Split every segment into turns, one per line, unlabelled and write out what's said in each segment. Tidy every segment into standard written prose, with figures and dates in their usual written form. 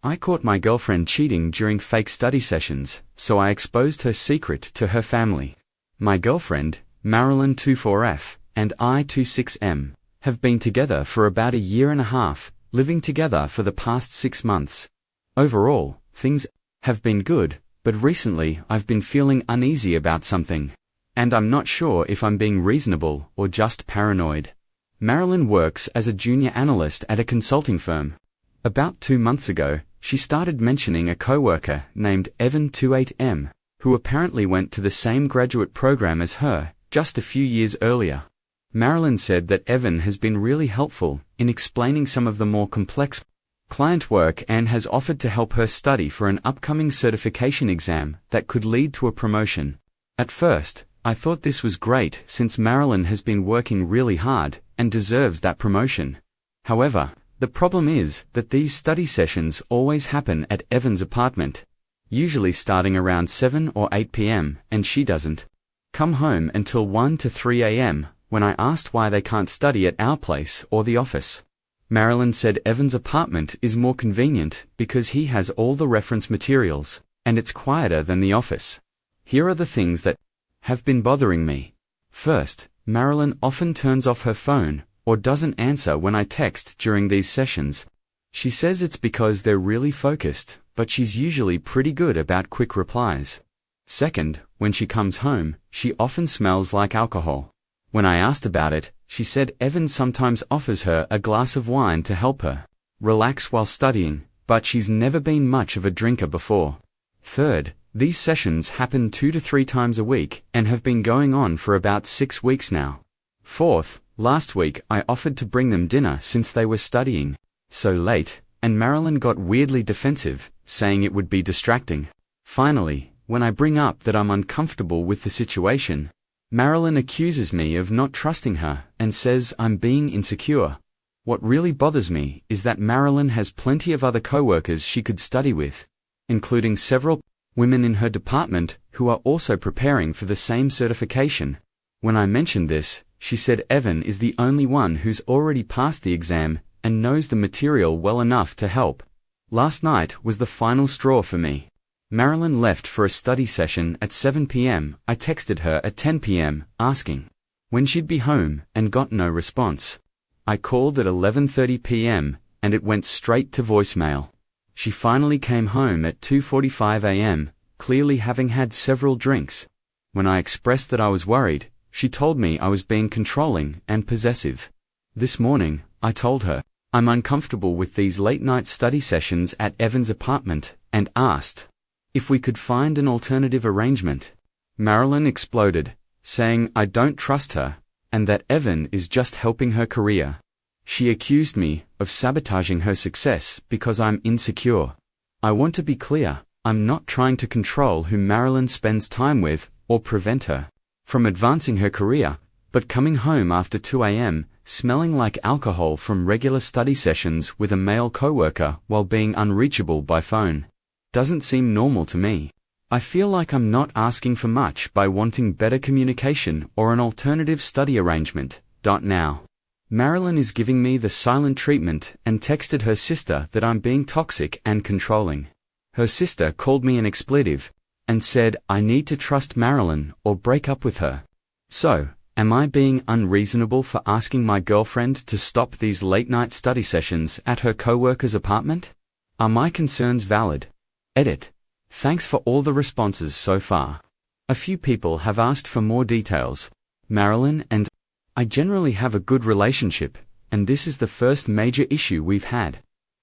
I caught my girlfriend cheating during fake study sessions, so I exposed her secret to her family. My girlfriend, Marilyn 24F, and I 26M, have been together for about a year and a half, living together for the past 6 months. Overall, things have been good, but recently I've been feeling uneasy about something. And I'm not sure if I'm being reasonable or just paranoid. Marilyn works as a junior analyst at a consulting firm. About 2 months ago, she started mentioning a coworker named Evan 28M, who apparently went to the same graduate program as her, just a few years earlier. Marilyn said that Evan has been really helpful in explaining some of the more complex client work and has offered to help her study for an upcoming certification exam that could lead to a promotion. At first, I thought this was great since Marilyn has been working really hard and deserves that promotion. However, the problem is that these study sessions always happen at Evan's apartment, usually starting around 7 or 8 p.m., and she doesn't come home until 1 to 3 a.m. when I asked why they can't study at our place or the office. Marilyn said Evan's apartment is more convenient because he has all the reference materials, and it's quieter than the office. Here are the things that have been bothering me. First, Marilyn often turns off her phone or doesn't answer when I text during these sessions. She says it's because they're really focused, but she's usually pretty good about quick replies. Second, when she comes home, she often smells like alcohol. When I asked about it, she said Evan sometimes offers her a glass of wine to help her relax while studying, but she's never been much of a drinker before. Third, these sessions happen 2 to 3 times a week and have been going on for about 6 weeks now. Fourth, last week I offered to bring them dinner since they were studying so late, and Marilyn got weirdly defensive, saying it would be distracting. Finally, when I bring up that I'm uncomfortable with the situation, Marilyn accuses me of not trusting her and says I'm being insecure. What really bothers me is that Marilyn has plenty of other coworkers she could study with, including several women in her department who are also preparing for the same certification. When I mentioned this, she said Evan is the only one who's already passed the exam and knows the material well enough to help. Last night was the final straw for me. Marilyn left for a study session at 7 p.m. I texted her at 10 p.m. asking when she'd be home and got no response. I called at 11:30 p.m. and it went straight to voicemail. She finally came home at 2:45 a.m., clearly having had several drinks. When I expressed that I was worried, she told me I was being controlling and possessive. This morning, I told her I'm uncomfortable with these late-night study sessions at Evan's apartment and asked if we could find an alternative arrangement. Marilyn exploded, saying I don't trust her and that Evan is just helping her career. She accused me of sabotaging her success because I'm insecure. I want to be clear, I'm not trying to control who Marilyn spends time with or prevent her from advancing her career, but coming home after 2 a.m., smelling like alcohol from regular study sessions with a male coworker while being unreachable by phone doesn't seem normal to me. I feel like I'm not asking for much by wanting better communication or an alternative study arrangement. Now, Marilyn is giving me the silent treatment and texted her sister that I'm being toxic and controlling. Her sister called me an expletive and said I need to trust Marilyn or break up with her. So, am I being unreasonable for asking my girlfriend to stop these late-night study sessions at her coworker's apartment? Are my concerns valid? Edit. Thanks for all the responses so far. A few people have asked for more details. Marilyn and I generally have a good relationship, and this is the first major issue we've had.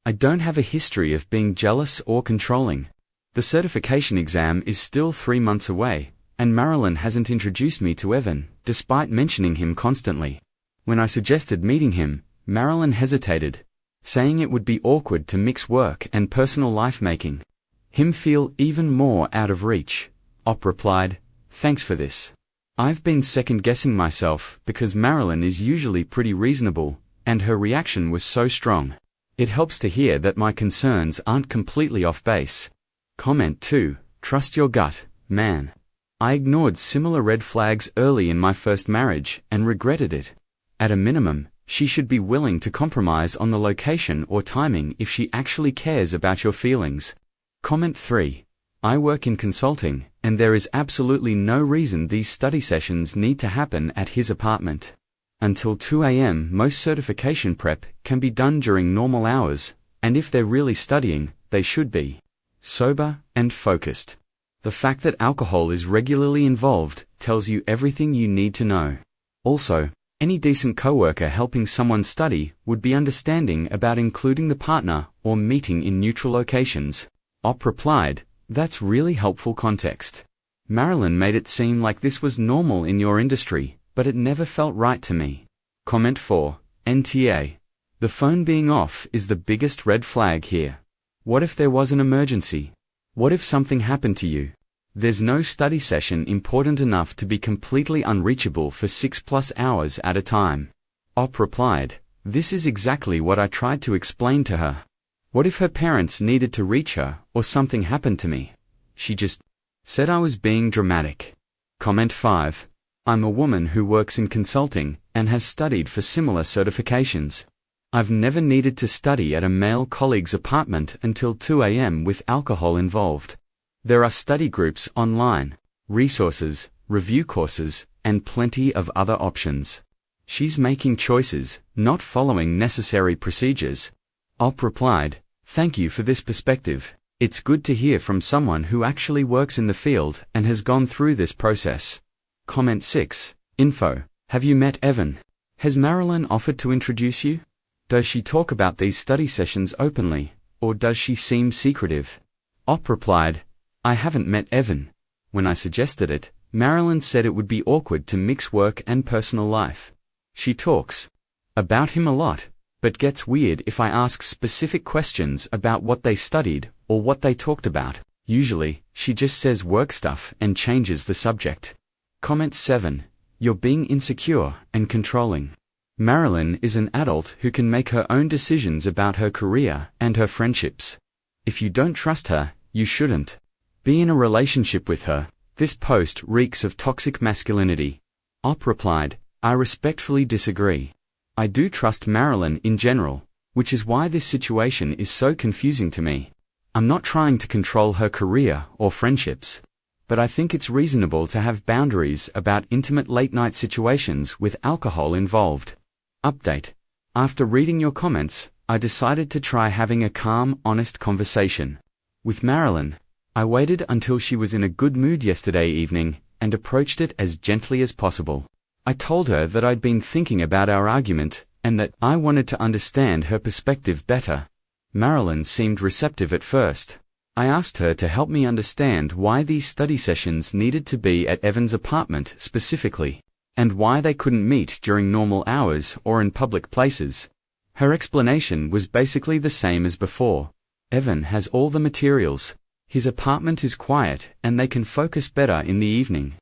I don't have a history of being jealous or controlling. The certification exam is still 3 months away, and Marilyn hasn't introduced me to Evan, despite mentioning him constantly. When I suggested meeting him, Marilyn hesitated, saying it would be awkward to mix work and personal life, making him feel even more out of reach. Op replied, "Thanks for this. I've been second-guessing myself because Marilyn is usually pretty reasonable, and her reaction was so strong. It helps to hear that my concerns aren't completely off base." Comment 2. Trust your gut, man. I ignored similar red flags early in my first marriage and regretted it. At a minimum, She should be willing to compromise on the location or timing if she actually cares about your feelings. Comment 3. I work in consulting, and there is absolutely no reason these study sessions need to happen at his apartment. Until 2 a.m. most certification prep can be done during normal hours, and if they're really studying, they should be sober and focused. The fact that alcohol is regularly involved tells you everything you need to know. Also, any decent coworker helping someone study would be understanding about including the partner or meeting in neutral locations. Op replied, "That's really helpful context. Marilyn made it seem like this was normal in your industry, but it never felt right to me." Comment 4. NTA. The phone being off is the biggest red flag here. What if there was an emergency? What if something happened to you? There's no study session important enough to be completely unreachable for 6+ hours at a time. Op replied, "This is exactly what I tried to explain to her. What if her parents needed to reach her, or something happened to me? She just said I was being dramatic." Comment 5. I'm a woman who works in consulting and has studied for similar certifications. I've never needed to study at a male colleague's apartment until 2 a.m. with alcohol involved. There are study groups online, resources, review courses, and plenty of other options. She's making choices, not following necessary procedures. Op replied, "Thank you for this perspective. It's good to hear from someone who actually works in the field and has gone through this process." Comment 6. Info. Have you met Evan? Has Marilyn offered to introduce you? Does she talk about these study sessions openly, or does she seem secretive? Op replied, "I haven't met Evan. When I suggested it, Marilyn said it would be awkward to mix work and personal life. She talks about him a lot, but gets weird if I ask specific questions about what they studied or what they talked about. Usually, she just says work stuff and changes the subject." Comment 7. You're being insecure and controlling. Marilyn is an adult who can make her own decisions about her career and her friendships. If you don't trust her, you shouldn't be in a relationship with her. This post reeks of toxic masculinity. Op replied, "I respectfully disagree. I do trust Marilyn in general, which is why this situation is so confusing to me. I'm not trying to control her career or friendships, but I think it's reasonable to have boundaries about intimate late-night situations with alcohol involved." Update. After reading your comments, I decided to try having a calm, honest conversation with Marilyn. I waited until she was in a good mood yesterday evening and approached it as gently as possible. I told her that I'd been thinking about our argument and that I wanted to understand her perspective better. Marilyn seemed receptive at first. I asked her to help me understand why these study sessions needed to be at Evan's apartment specifically, and why they couldn't meet during normal hours or in public places. Her explanation was basically the same as before. Evan has all the materials. His apartment is quiet and they can focus better in the evening.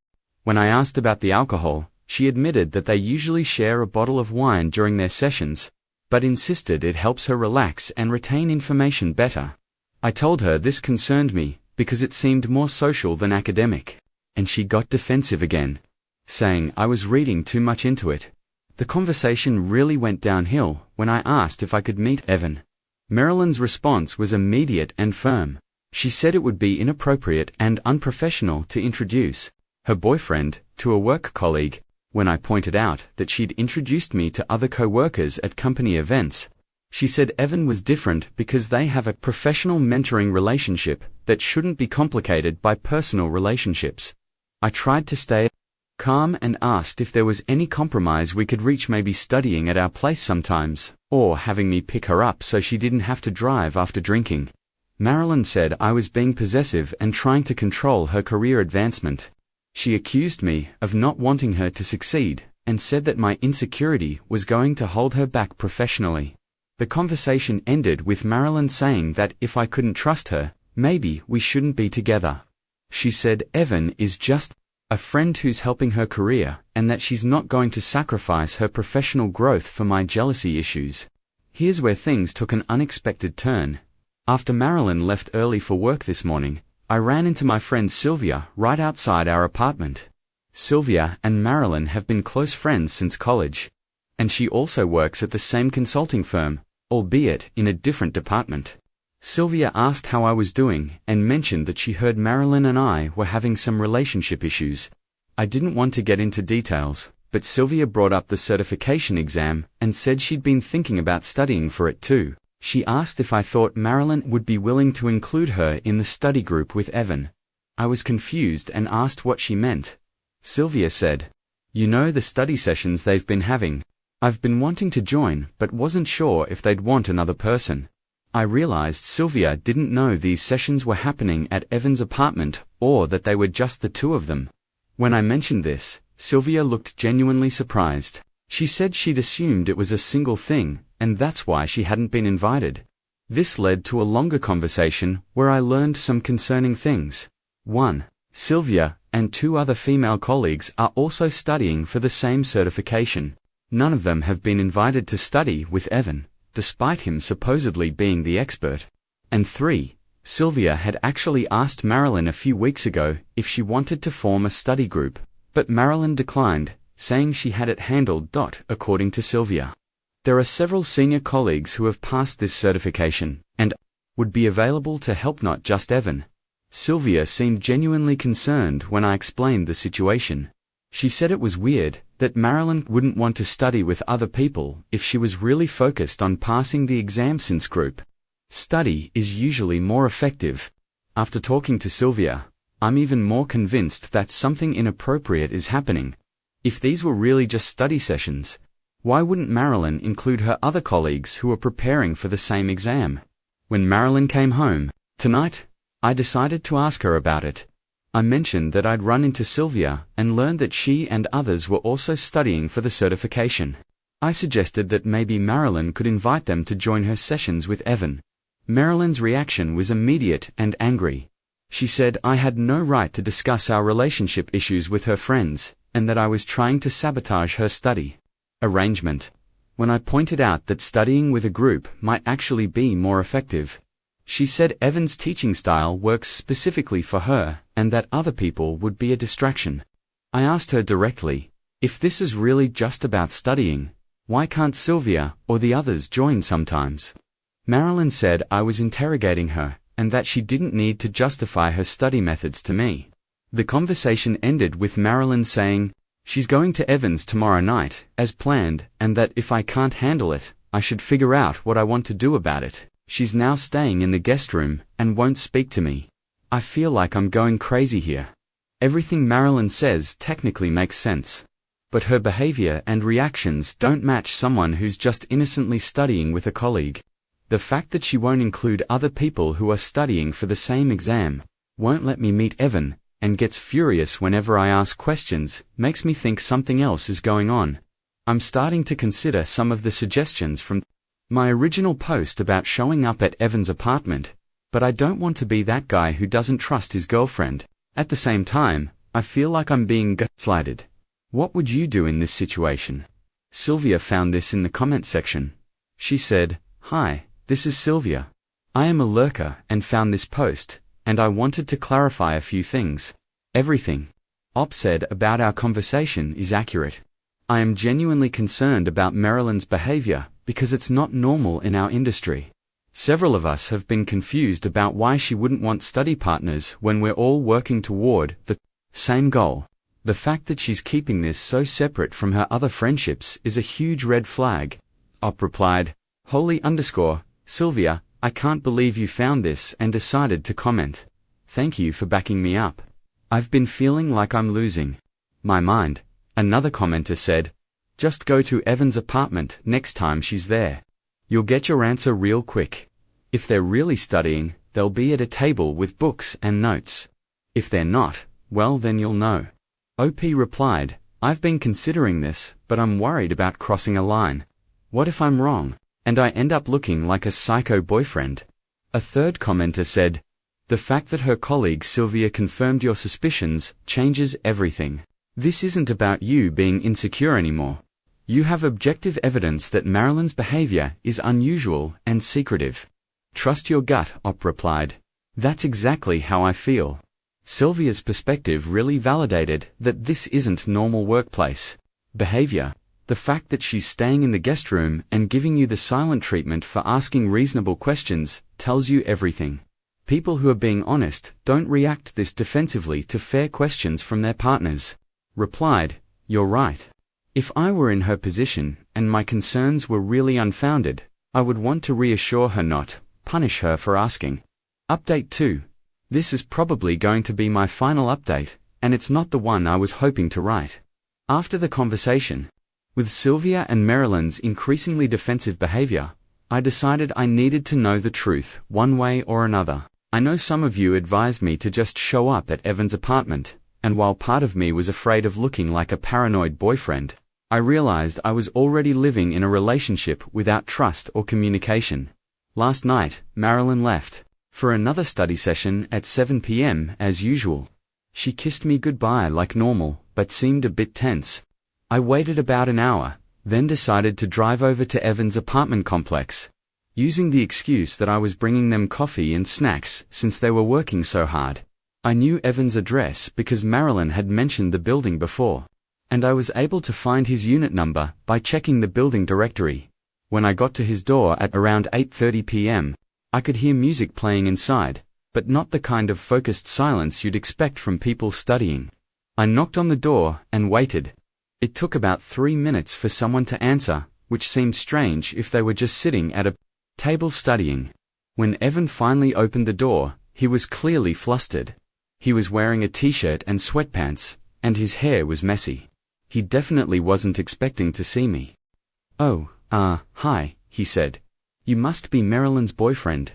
When I asked about the alcohol, she admitted that they usually share a bottle of wine during their sessions, but insisted it helps her relax and retain information better. I told her this concerned me because it seemed more social than academic, and she got defensive again, saying I was reading too much into it. The conversation really went downhill when I asked if I could meet Evan. Marilyn's response was immediate and firm. She said it would be inappropriate and unprofessional to introduce her boyfriend to a work colleague. When I pointed out that she'd introduced me to other co-workers at company events, she said Evan was different because they have a professional mentoring relationship that shouldn't be complicated by personal relationships. I tried to stay calm and asked if there was any compromise we could reach, maybe studying at our place sometimes, or having me pick her up so she didn't have to drive after drinking. Marilyn said I was being possessive and trying to control her career advancement. She accused me of not wanting her to succeed and said that my insecurity was going to hold her back professionally. The conversation ended with Marilyn saying that if I couldn't trust her, maybe we shouldn't be together. She said Evan is just a friend who's helping her career, and that she's not going to sacrifice her professional growth for my jealousy issues. Here's where things took an unexpected turn. After Marilyn left early for work this morning, I ran into my friend Sylvia right outside our apartment. Sylvia and Marilyn have been close friends since college. And she also works at the same consulting firm, albeit in a different department. Sylvia asked how I was doing and mentioned that she heard Marilyn and I were having some relationship issues. I didn't want to get into details, but Sylvia brought up the certification exam and said she'd been thinking about studying for it too. She asked if I thought Marilyn would be willing to include her in the study group with Evan. I was confused and asked what she meant. Sylvia said, "You know the study sessions they've been having. I've been wanting to join but wasn't sure if they'd want another person." I realized Sylvia didn't know these sessions were happening at Evan's apartment or that they were just the two of them. When I mentioned this, Sylvia looked genuinely surprised. She said she'd assumed it was a single thing, and that's why she hadn't been invited. This led to a longer conversation where I learned some concerning things. 1. Sylvia and 2 other female colleagues are also studying for the same certification. None of them have been invited to study with Evan, despite him supposedly being the expert. And 3. Sylvia had actually asked Marilyn a few weeks ago if she wanted to form a study group, but Marilyn declined, saying she had it handled. According to Sylvia, there are several senior colleagues who have passed this certification and would be available to help not just Evan. Sylvia seemed genuinely concerned when I explained the situation. She said it was weird that Marilyn wouldn't want to study with other people if she was really focused on passing the exam, since group study is usually more effective. After talking to Sylvia, I'm even more convinced that something inappropriate is happening. If these were really just study sessions, why wouldn't Marilyn include her other colleagues who are preparing for the same exam? When Marilyn came home tonight, I decided to ask her about it. I mentioned that I'd run into Sylvia and learned that she and others were also studying for the certification. I suggested that maybe Marilyn could invite them to join her sessions with Evan. Marilyn's reaction was immediate and angry. She said I had no right to discuss our relationship issues with her friends, and that I was trying to sabotage her study arrangement. When I pointed out that studying with a group might actually be more effective, she said Evan's teaching style works specifically for her and that other people would be a distraction. I asked her directly, if this is really just about studying, why can't Sylvia or the others join sometimes? Marilyn said I was interrogating her and that she didn't need to justify her study methods to me. The conversation ended with Marilyn saying she's going to Evan's tomorrow night, as planned, and that if I can't handle it, I should figure out what I want to do about it. She's now staying in the guest room and won't speak to me. I feel like I'm going crazy here. Everything Marilyn says technically makes sense, but her behavior and reactions don't match someone who's just innocently studying with a colleague. The fact that she won't include other people who are studying for the same exam, won't let me meet Evan, and gets furious whenever I ask questions, makes me think something else is going on. I'm starting to consider some of the suggestions from my original post about showing up at Evan's apartment, but I don't want to be that guy who doesn't trust his girlfriend. At the same time, I feel like I'm being gaslighted. What would you do in this situation? Sylvia found this in the comment section. She said, "Hi, this is Sylvia. I am a lurker and found this post, and I wanted to clarify a few things. Everything Op said about our conversation is accurate. I am genuinely concerned about Marilyn's behavior because it's not normal in our industry. Several of us have been confused about why she wouldn't want study partners when we're all working toward the same goal. The fact that she's keeping this so separate from her other friendships is a huge red flag." Op replied, Sylvia, I can't believe you found this and decided to comment. Thank you for backing me up. I've been feeling like I'm losing my mind. Another commenter said, just go to Evan's apartment next time she's there. You'll get your answer real quick. If they're really studying, they'll be at a table with books and notes. If they're not, well then you'll know. OP replied, I've been considering this, but I'm worried about crossing a line. What if I'm wrong, and I end up looking like a psycho boyfriend? A third commenter said, the fact that her colleague Sylvia confirmed your suspicions changes everything. This isn't about you being insecure anymore. You have objective evidence that Marilyn's behavior is unusual and secretive. Trust your gut, Op replied. That's exactly how I feel. Sylvia's perspective really validated that this isn't normal workplace behavior. The fact that she's staying in the guest room and giving you the silent treatment for asking reasonable questions tells you everything. People who are being honest don't react this defensively to fair questions from their partners. Replied, "You're right. If I were in her position and my concerns were really unfounded, I would want to reassure her, not punish her for asking." Update 2. This is probably going to be my final update, and it's not the one I was hoping to write. After the conversation, with Sylvia and Marilyn's increasingly defensive behavior, I decided I needed to know the truth, one way or another. I know some of you advised me to just show up at Evan's apartment, and while part of me was afraid of looking like a paranoid boyfriend, I realized I was already living in a relationship without trust or communication. Last night, Marilyn left for another study session at 7 p.m. as usual. She kissed me goodbye like normal, but seemed a bit tense. I waited about an hour, then decided to drive over to Evan's apartment complex, using the excuse that I was bringing them coffee and snacks since they were working so hard. I knew Evan's address because Marilyn had mentioned the building before, and I was able to find his unit number by checking the building directory. When I got to his door at around 8:30 p.m., I could hear music playing inside, but not the kind of focused silence you'd expect from people studying. I knocked on the door and waited. It took about 3 minutes for someone to answer, which seemed strange if they were just sitting at a table studying. When Evan finally opened the door, he was clearly flustered. He was wearing a t-shirt and sweatpants, and his hair was messy. He definitely wasn't expecting to see me. "Oh, hi," he said. "You must be Marilyn's boyfriend.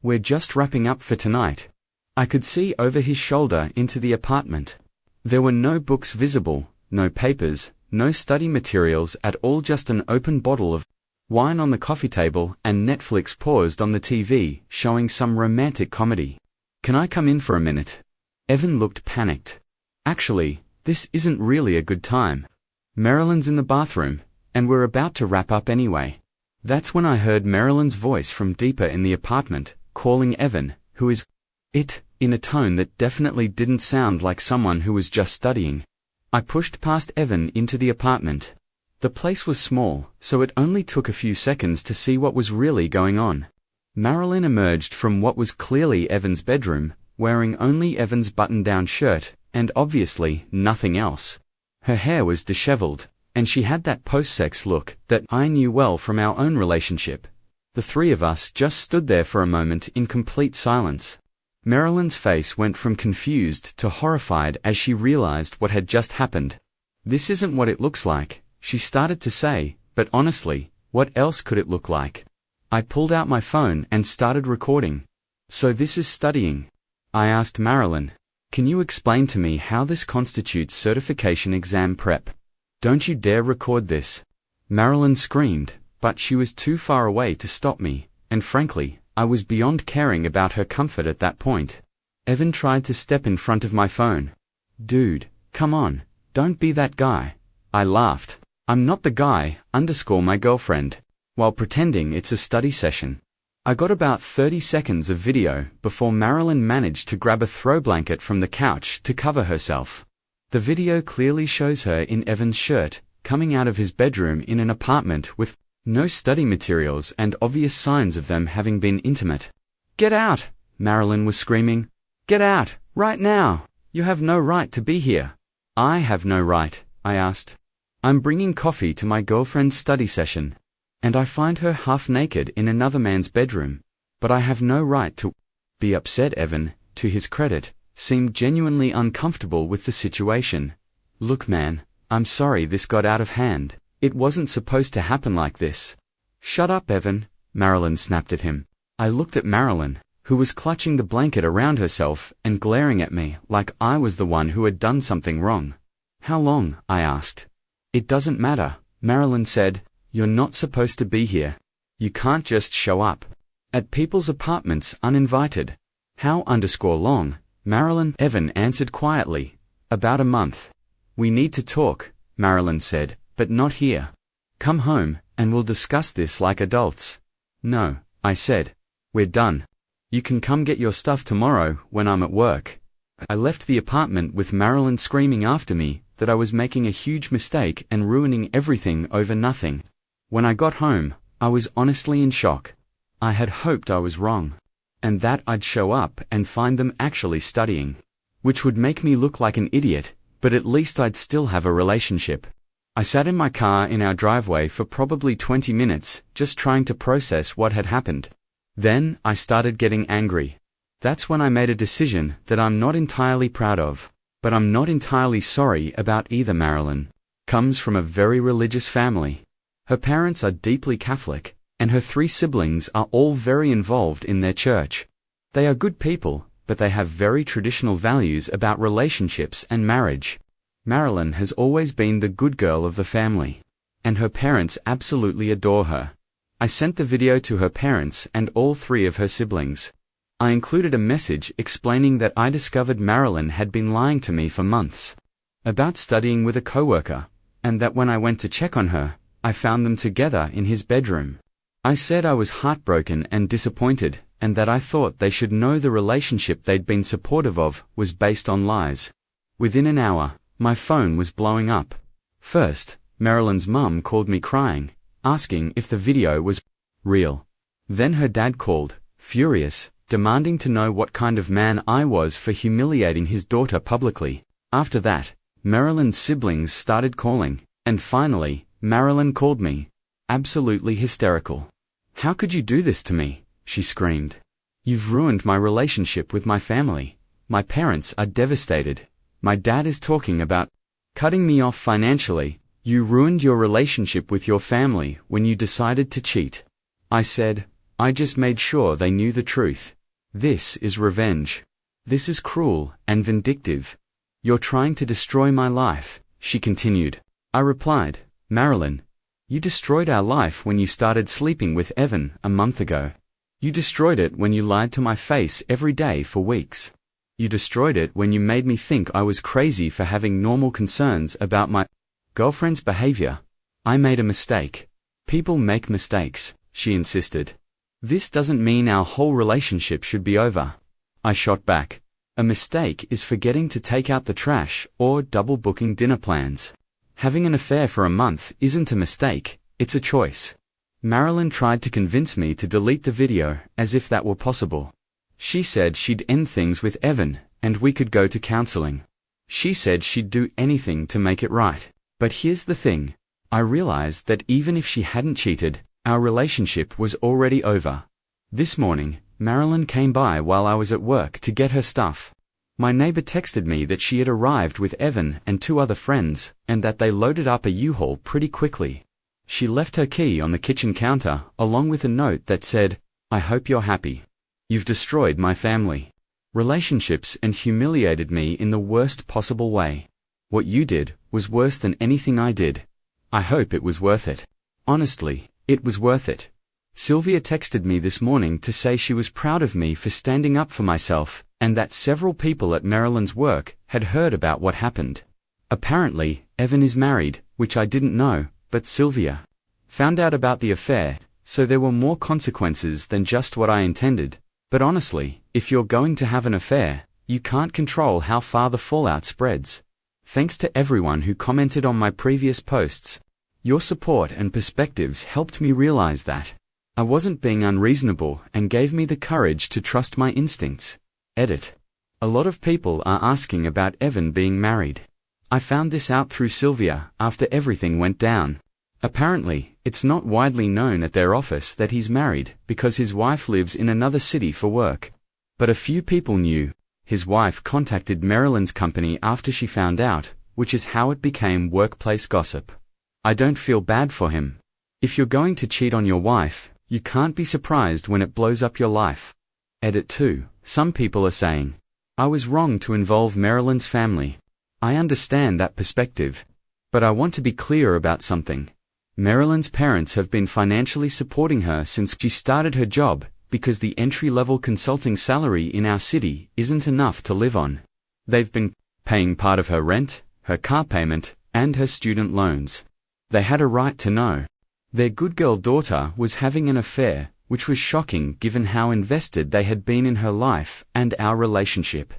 We're just wrapping up for tonight." I could see over his shoulder into the apartment. There were no books visible, no papers, no study materials at all, just an open bottle of wine on the coffee table and Netflix paused on the TV, showing some romantic comedy. "Can I come in for a minute?" Evan looked panicked. "Actually, this isn't really a good time. Marilyn's in the bathroom, and we're about to wrap up anyway." That's when I heard Marilyn's voice from deeper in the apartment, calling Evan, "Who is it?" in a tone that definitely didn't sound like someone who was just studying. I pushed past Evan into the apartment. The place was small, so it only took a few seconds to see what was really going on. Marilyn emerged from what was clearly Evan's bedroom, wearing only Evan's button-down shirt, and obviously nothing else. Her hair was disheveled, and she had that post-sex look that I knew well from our own relationship. The three of us just stood there for a moment in complete silence. Marilyn's face went from confused to horrified as she realized what had just happened. "This isn't what it looks like," she started to say, but honestly, what else could it look like? I pulled out my phone and started recording. "So this is studying?" I asked Marilyn. "Can you explain to me how this constitutes certification exam prep? Don't you dare record this." Marilyn screamed, but she was too far away to stop me, and frankly, I was beyond caring about her comfort at that point. Evan tried to step in front of my phone. "Dude, come on, don't be that guy." I laughed. "I'm not the guy, my girlfriend," while pretending it's a study session. I got about 30 seconds of video before Marilyn managed to grab a throw blanket from the couch to cover herself. The video clearly shows her in Evan's shirt, coming out of his bedroom in an apartment with no study materials and obvious signs of them having been intimate. "Get out!" Marilyn was screaming. "Get out, right now! You have no right to be here." "I have no right," I asked. "I'm bringing coffee to my girlfriend's study session, and I find her half naked in another man's bedroom, but I have no right to be upset." Evan, to his credit, seemed genuinely uncomfortable with the situation. "Look man, I'm sorry this got out of hand. It wasn't supposed to happen like this." "Shut up, Evan," Marilyn snapped at him. I looked at Marilyn, who was clutching the blanket around herself and glaring at me like I was the one who had done something wrong. "How long?" I asked. "It doesn't matter," Marilyn said. "You're not supposed to be here. You can't just show up at people's apartments uninvited." "How_long?" Evan answered quietly. "About a month." "We need to talk," Marilyn said, "but not here. Come home, and we'll discuss this like adults." "No," I said. "We're done. You can come get your stuff tomorrow when I'm at work." I left the apartment with Marilyn screaming after me, that I was making a huge mistake and ruining everything over nothing. When I got home, I was honestly in shock. I had hoped I was wrong, and that I'd show up and find them actually studying, which would make me look like an idiot, but at least I'd still have a relationship. I sat in my car in our driveway for probably 20 minutes, just trying to process what had happened. Then, I started getting angry. That's when I made a decision that I'm not entirely proud of, but I'm not entirely sorry about either. Marilyn comes from a very religious family. Her parents are deeply Catholic, and her 3 siblings are all very involved in their church. They are good people, but they have very traditional values about relationships and marriage. Marilyn has always been the good girl of the family, and her parents absolutely adore her. I sent the video to her parents and all 3 of her siblings. I included a message explaining that I discovered Marilyn had been lying to me for months about studying with a coworker, and that when I went to check on her, I found them together in his bedroom. I said I was heartbroken and disappointed, and that I thought they should know the relationship they'd been supportive of was based on lies. Within an hour, my phone was blowing up. First, Marilyn's mum called me crying, asking if the video was real. Then her dad called, furious, demanding to know what kind of man I was for humiliating his daughter publicly. After that, Marilyn's siblings started calling, and finally, Marilyn called me. Absolutely hysterical. "How could you do this to me?" she screamed. "You've ruined my relationship with my family. My parents are devastated. My dad is talking about cutting me off financially. You ruined your relationship with your family when you decided to cheat." I said, "I just made sure they knew the truth. This is revenge. This is cruel and vindictive. You're trying to destroy my life," she continued. I replied, "Marilyn, you destroyed our life when you started sleeping with Evan a month ago. You destroyed it when you lied to my face every day for weeks. You destroyed it when you made me think I was crazy for having normal concerns about my girlfriend's behavior. I made a mistake. People make mistakes," she insisted. "This doesn't mean our whole relationship should be over." I shot back. "A mistake is forgetting to take out the trash or double booking dinner plans. Having an affair for a month isn't a mistake, it's a choice." Marilyn tried to convince me to delete the video, as if that were possible. She said she'd end things with Evan, and we could go to counseling. She said she'd do anything to make it right. But here's the thing. I realized that even if she hadn't cheated, our relationship was already over. This morning, Marilyn came by while I was at work to get her stuff. My neighbor texted me that she had arrived with Evan and 2 other friends, and that they loaded up a U-Haul pretty quickly. She left her key on the kitchen counter, along with a note that said, "I hope you're happy. You've destroyed my family relationships and humiliated me in the worst possible way. What you did was worse than anything I did. I hope it was worth it." Honestly, it was worth it. Sylvia texted me this morning to say she was proud of me for standing up for myself, and that several people at Marilyn's work had heard about what happened. Apparently, Evan is married, which I didn't know, but Sylvia found out about the affair, so there were more consequences than just what I intended. But honestly, if you're going to have an affair, you can't control how far the fallout spreads. Thanks to everyone who commented on my previous posts. Your support and perspectives helped me realize that I wasn't being unreasonable and gave me the courage to trust my instincts. Edit. A lot of people are asking about Evan being married. I found this out through Sylvia after everything went down. Apparently, it's not widely known at their office that he's married because his wife lives in another city for work. But a few people knew. His wife contacted Marilyn's company after she found out, which is how it became workplace gossip. I don't feel bad for him. If you're going to cheat on your wife, you can't be surprised when it blows up your life. Edit 2. Some people are saying, I was wrong to involve Marilyn's family. I understand that perspective. But I want to be clear about something. Marilyn's parents have been financially supporting her since she started her job, because the entry-level consulting salary in our city isn't enough to live on. They've been paying part of her rent, her car payment, and her student loans. They had a right to know. Their good girl daughter was having an affair, which was shocking given how invested they had been in her life and our relationship.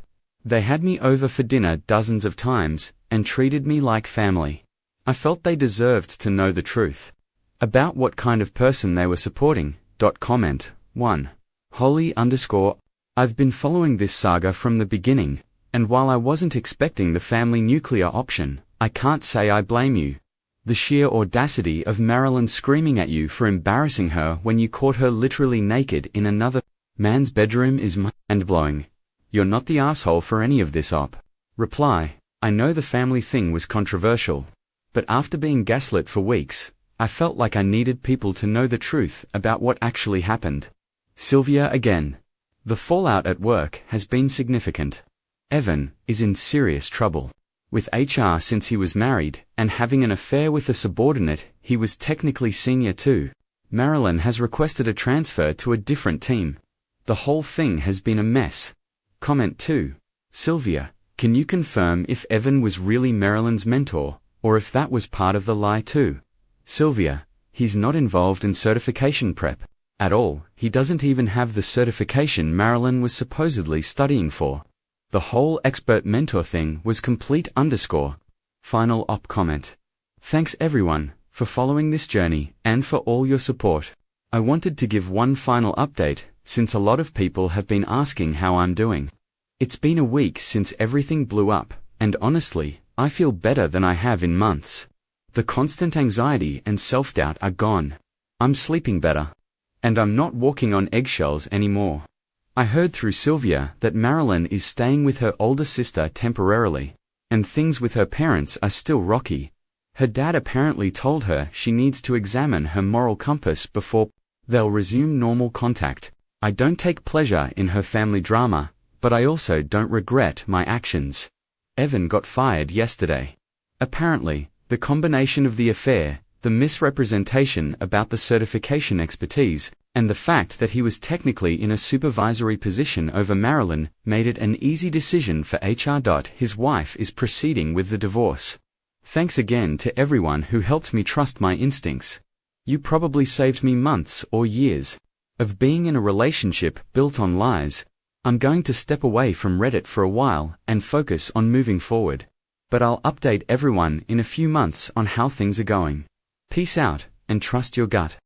They had me over for dinner dozens of times, and treated me like family. I felt they deserved to know the truth about what kind of person they were supporting. Comment 1. Holy_. I've been following this saga from the beginning, and while I wasn't expecting the family nuclear option, I can't say I blame you. The sheer audacity of Marilyn screaming at you for embarrassing her when you caught her literally naked in another man's bedroom is mind-blowing. You're not the asshole for any of this, op. Reply: I know the family thing was controversial, but after being gaslit for weeks, I felt like I needed people to know the truth about what actually happened. Sylvia again. The fallout at work has been significant. Evan is in serious trouble with HR since he was married and having an affair with a subordinate he was technically senior to. Marilyn has requested a transfer to a different team. The whole thing has been a mess. Comment 2. Sylvia, can you confirm if Evan was really Marilyn's mentor, or if that was part of the lie too? Sylvia, he's not involved in certification prep at all. He doesn't even have the certification Marilyn was supposedly studying for. The whole expert mentor thing was complete _. Final op comment. Thanks everyone for following this journey and for all your support. I wanted to give one final update since a lot of people have been asking how I'm doing. It's been a week since everything blew up, and honestly, I feel better than I have in months. The constant anxiety and self-doubt are gone. I'm sleeping better. And I'm not walking on eggshells anymore. I heard through Sylvia that Marilyn is staying with her older sister temporarily, and things with her parents are still rocky. Her dad apparently told her she needs to examine her moral compass before they'll resume normal contact. I don't take pleasure in her family drama, but I also don't regret my actions. Evan got fired yesterday. Apparently, the combination of the affair, the misrepresentation about the certification expertise, and the fact that he was technically in a supervisory position over Marilyn made it an easy decision for HR. His wife is proceeding with the divorce. Thanks again to everyone who helped me trust my instincts. You probably saved me months or years of being in a relationship built on lies. I'm going to step away from Reddit for a while and focus on moving forward. But I'll update everyone in a few months on how things are going. Peace out, and trust your gut.